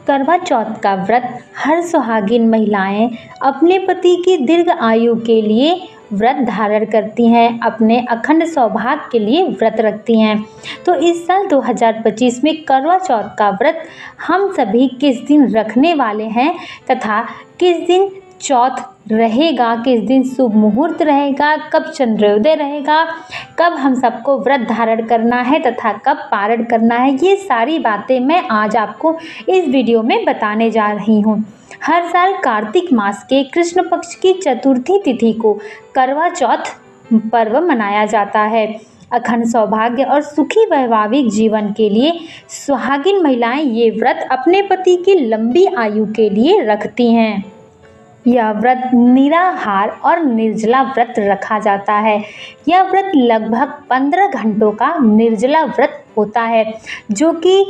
करवा चौथ का व्रत हर सुहागिन महिलाएं अपने पति की दीर्घ आयु के लिए व्रत धारण करती हैं, अपने अखंड सौभाग्य के लिए व्रत रखती हैं। तो इस साल 2025 में करवा चौथ का व्रत हम सभी किस दिन रखने वाले हैं तथा किस दिन चौथ रहेगा, किस दिन शुभ मुहूर्त रहेगा, कब चंद्रोदय रहेगा, कब हम सबको व्रत धारण करना है तथा कब पारण करना है, ये सारी बातें मैं आज आपको इस वीडियो में बताने जा रही हूँ। हर साल कार्तिक मास के कृष्ण पक्ष की चतुर्थी तिथि को करवा चौथ पर्व मनाया जाता है। अखंड सौभाग्य और सुखी वैवाहिक जीवन के लिए सुहागिन महिलाएं ये व्रत अपने पति की लंबी आयु के लिए रखती हैं। यह व्रत निराहार और निर्जला व्रत रखा जाता है। यह व्रत लगभग 15 घंटों का निर्जला व्रत होता है, जो कि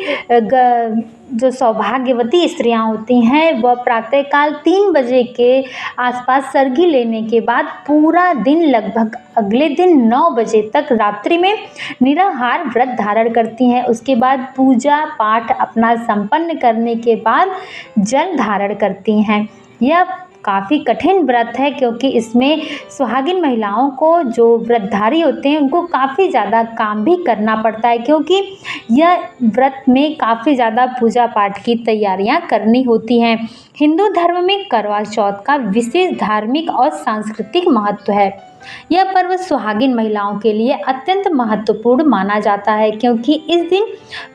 जो सौभाग्यवती स्त्रियां होती हैं वह प्रातःकाल 3 बजे के आसपास सर्गी लेने के बाद पूरा दिन लगभग अगले दिन 9 बजे तक रात्रि में निराहार व्रत धारण करती हैं। उसके बाद पूजा पाठ अपना संपन्न करने के बाद जल धारण करती हैं। यह काफ़ी कठिन व्रत है, क्योंकि इसमें सुहागिन महिलाओं को जो व्रतधारी होते हैं उनको काफ़ी ज़्यादा काम भी करना पड़ता है, क्योंकि यह व्रत में काफ़ी ज़्यादा पूजा पाठ की तैयारियां करनी होती हैं। हिंदू धर्म में करवा चौथ का विशेष धार्मिक और सांस्कृतिक महत्व है। यह पर्व सुहागिन महिलाओं के लिए अत्यंत महत्वपूर्ण माना जाता है, क्योंकि इस दिन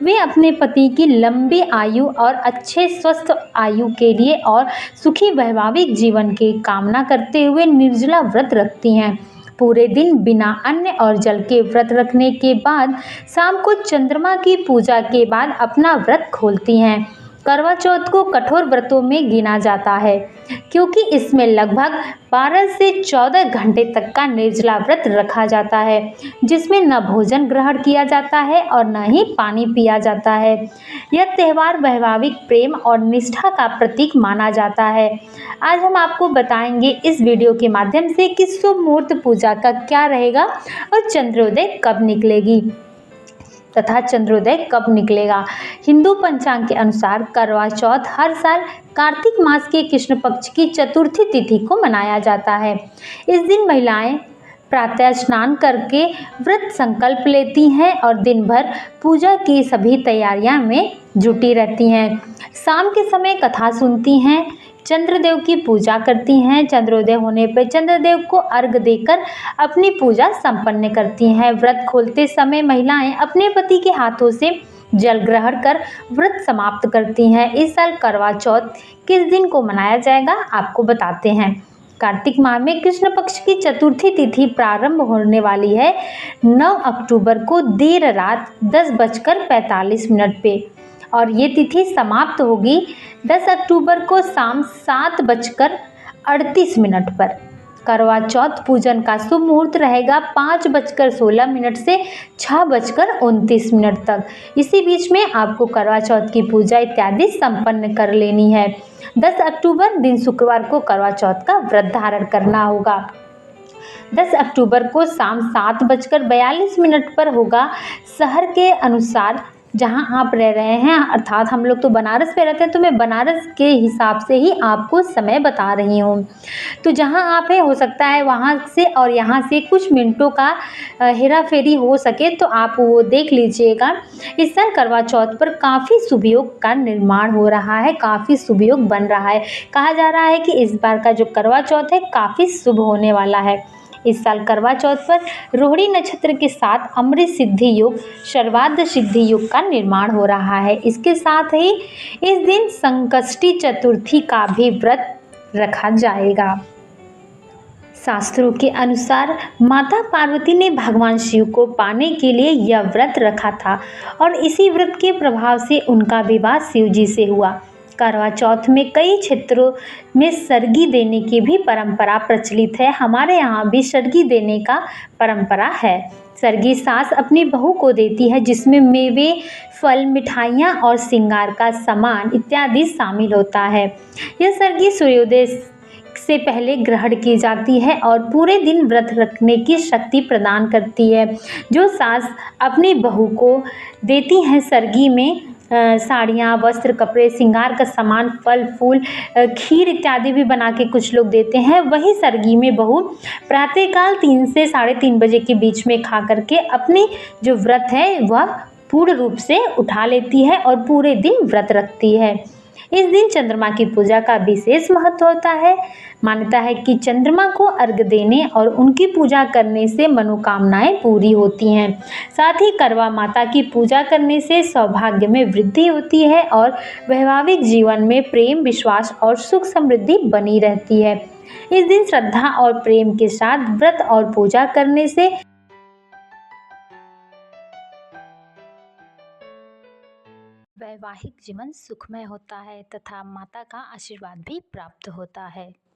वे अपने पति की लंबी आयु और अच्छे स्वस्थ आयु के लिए और सुखी वैवाहिक जीवन की कामना करते हुए निर्जला व्रत रखती हैं। पूरे दिन बिना अन्न और जल के व्रत रखने के बाद शाम को चंद्रमा की पूजा के बाद अपना व्रत खोलती हैं। करवा चौथ को कठोर व्रतों में गिना जाता है, क्योंकि इसमें लगभग 12 से 14 घंटे तक का निर्जला व्रत रखा जाता है, जिसमें न भोजन ग्रहण किया जाता है और न ही पानी पिया जाता है। यह त्यौहार वैवाहिक प्रेम और निष्ठा का प्रतीक माना जाता है। आज हम आपको बताएंगे इस वीडियो के माध्यम से कि शुभ मुहूर्त पूजा का क्या रहेगा और चंद्रोदय कब निकलेगी तथा चंद्रोदय कब निकलेगा। हिंदू पंचांग के अनुसार करवा चौथ हर साल कार्तिक मास के कृष्ण पक्ष की चतुर्थी तिथि को मनाया जाता है। इस दिन महिलाएं प्रातः स्नान करके व्रत संकल्प लेती हैं और दिन भर पूजा की सभी तैयारियां में जुटी रहती हैं। शाम के समय कथा सुनती हैं, चंद्रदेव की पूजा करती हैं। चंद्रोदय होने पर चंद्रदेव को अर्घ देकर अपनी पूजा संपन्न करती हैं। व्रत खोलते समय महिलाएं अपने पति के हाथों से जल ग्रहण कर व्रत समाप्त करती हैं। इस साल करवा चौथ किस दिन को मनाया जाएगा आपको बताते हैं। कार्तिक माह में कृष्ण पक्ष की चतुर्थी तिथि प्रारंभ होने वाली है 9 अक्टूबर को देर रात 10:45 पे, और ये तिथि समाप्त होगी 10 अक्टूबर को शाम 7:38 पर। करवा चौथ पूजन का शुभ मुहूर्त रहेगा 5:16 से 6:29 तक। इसी बीच में आपको करवा चौथ की पूजा इत्यादि संपन्न कर लेनी है। 10 अक्टूबर दिन शुक्रवार को करवा चौथ का व्रत धारण करना होगा। 10 अक्टूबर को शाम 7:42 पर होगा। शहर के अनुसार जहां आप रह रहे हैं, अर्थात हम लोग तो बनारस में रहते हैं, तो मैं बनारस के हिसाब से ही आपको समय बता रही हूँ। तो जहां आप हैं हो सकता है वहां से और यहां से कुछ मिनटों का हेरा फेरी हो सके, तो आप वो देख लीजिएगा। इस साल करवा चौथ पर काफ़ी शुभ योग का निर्माण हो रहा है, काफ़ी शुभ योग बन रहा है। कहा जा रहा है कि इस बार का जो करवा चौथ है काफ़ी शुभ होने वाला है। इस साल करवा चौथ पर रोहिणी नक्षत्र के साथ अमृत सिद्धि योग, सर्वार्थ सिद्धि योग का निर्माण हो रहा है। इसके साथ ही इस दिन संकष्टी चतुर्थी का भी व्रत रखा जाएगा। शास्त्रों के अनुसार माता पार्वती ने भगवान शिव को पाने के लिए यह व्रत रखा था और इसी व्रत के प्रभाव से उनका विवाह शिव जी से हुआ। करवा चौथ में कई क्षेत्रों में सर्गी देने की भी परंपरा प्रचलित है। हमारे यहाँ भी सर्गी देने का परंपरा है। सर्गी सास अपनी बहू को देती है, जिसमें मेवे, फल, मिठाइयाँ और श्रृंगार का सामान इत्यादि शामिल होता है। यह सर्गी सूर्योदय से पहले ग्रहण की जाती है और पूरे दिन व्रत रखने की शक्ति प्रदान करती है। जो सास अपनी बहू को देती हैं सर्गी में साड़ियाँ, वस्त्र, कपड़े, श्रृंगार का सामान, फल फूल, खीर इत्यादि भी बना के कुछ लोग देते हैं। वही सरगी में बहू प्रातःकाल 3 से साढ़े 3 बजे के बीच में खा करके अपनी जो व्रत है वह पूर्ण रूप से उठा लेती है और पूरे दिन व्रत रखती है। इस दिन चंद्रमा की पूजा का विशेष महत्व होता है। मान्यता है कि चंद्रमा को अर्घ्य देने और उनकी पूजा करने से मनोकामनाएं पूरी होती हैं। साथ ही करवा माता की पूजा करने से सौभाग्य में वृद्धि होती है और वैवाहिक जीवन में प्रेम, विश्वास और सुख समृद्धि बनी रहती है। इस दिन श्रद्धा और प्रेम के साथ व्रत और पूजा करने से वैवाहिक जीवन सुखमय होता है तथा माता का आशीर्वाद भी प्राप्त होता है।